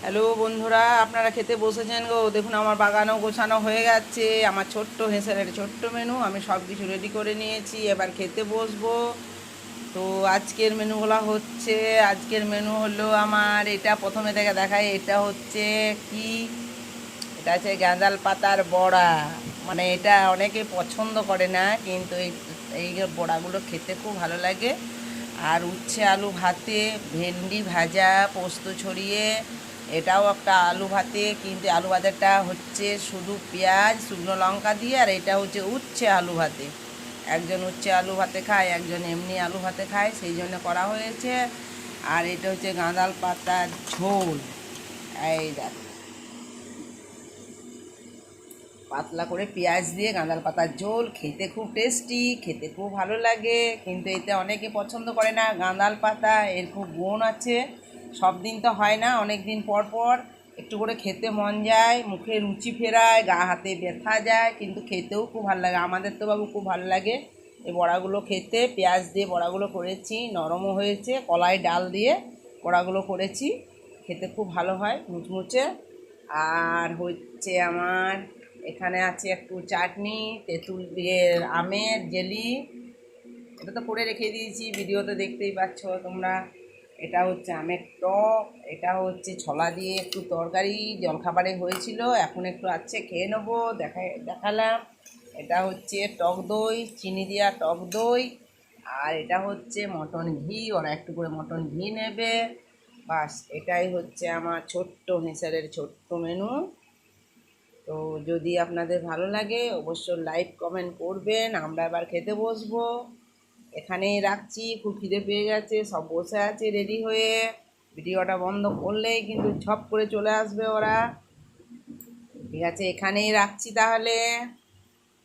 Hello বন্ধুরা, আপনারা খেতে বসেছেন গো। দেখুন আমার বাগানও গোছানো হয়ে গেছে। আমার ছোট্ট হেঁসেলের ছোট্ট মেনু, আমি সব কিছু রেডি করে নিয়েছি, এবার খেতে বসবো। তো আজকের মেনু হলো আমার, এটা প্রথমে থেকে দেখাই। এটা হচ্ছে কি, এটা হচ্ছে গাঁদাল পাতার বড়া। মানে এটা অনেকে পছন্দ করে না, কিন্তু এই বড়াগুলো খেতে খুব ভালো লাগে। আর উচ্ছে আলু ভাতে, ভেন্ডি ভাজা, পোস্ত ছড়িয়ে, এটাও একটা আলু ভাতে, কিন্তু আলু ভাতেটা হচ্ছে শুধু পেঁয়াজ শুকনো লঙ্কা দিয়ে, আর এটা হচ্ছে উচ্ছে আলু ভাতে। একজন উচ্ছে আলু ভাতে খায়, একজন এমনি আলু ভাতে খায়, সেই জন্য করা হয়েছে। আর এটা হচ্ছে গাঁদাল পাতার ঝোল। এই দেখ, পাতলা করে পেঁয়াজ দিয়ে গাঁদাল পাতার ঝোল, খেতে খুব টেস্টি, খেতে খুব ভালো লাগে। কিন্তু এতে অনেকে পছন্দ করে না। গাঁদাল পাতা এর খুব গুণ আছে, সব দিন তো হয় না, অনেক দিন পর পর একটু করে খেতে মন যায়, মুখে রুচি ফেরায়, গা হাতে ব্যথা যায়, কিন্তু খেতেও খুব ভালো লাগে। আমাদের তো বাবু খুব ভালো লাগে এই বড়াগুলো খেতে। পেঁয়াজ দিয়ে বড়াগুলো করেছি, নরমও হয়েছে। কলাই ডাল দিয়ে বড়াগুলো করেছি, খেতে খুব ভালো হয়, মুচমুচে। আর হচ্ছে আমার এখানে আছে একটু চাটনি, তেঁতুল দিয়ে আমের জেলি, এটা তো করে রেখে দিয়েছি, ভিডিওতে দেখতেই পাচ্ছ তোমরা। এটা হচ্ছে আমের টক, এটা হচ্ছে ছোলা দিয়ে একটু তরকারি জলখাবারে হয়েছিল, এখন একটু আছে, খেয়ে নেবো, দেখালাম। এটা হচ্ছে টক দই, চিনি দেওয়া টক দই। আর এটা হচ্ছে মটন ঘি, ওরা একটু করে মটন ঘি নেবে। বাস, এটাই হচ্ছে আমার ছোট্ট নেচারের ছোট্ট মেনু। তো যদি আপনাদের ভালো লাগে অবশ্যই লাইক কমেন্ট করবেন। আমরা এবার খেতে বসবো, এখানেই রাখছি। খুব খিদে পেয়ে গেছে, সব বসে আছে রেডি হয়ে। ভিডিওটা বন্ধ করলেই কিন্তু ঝপ করে চলে আসবে ওরা। ঠিক আছে, এখানেই রাখছি তাহলে।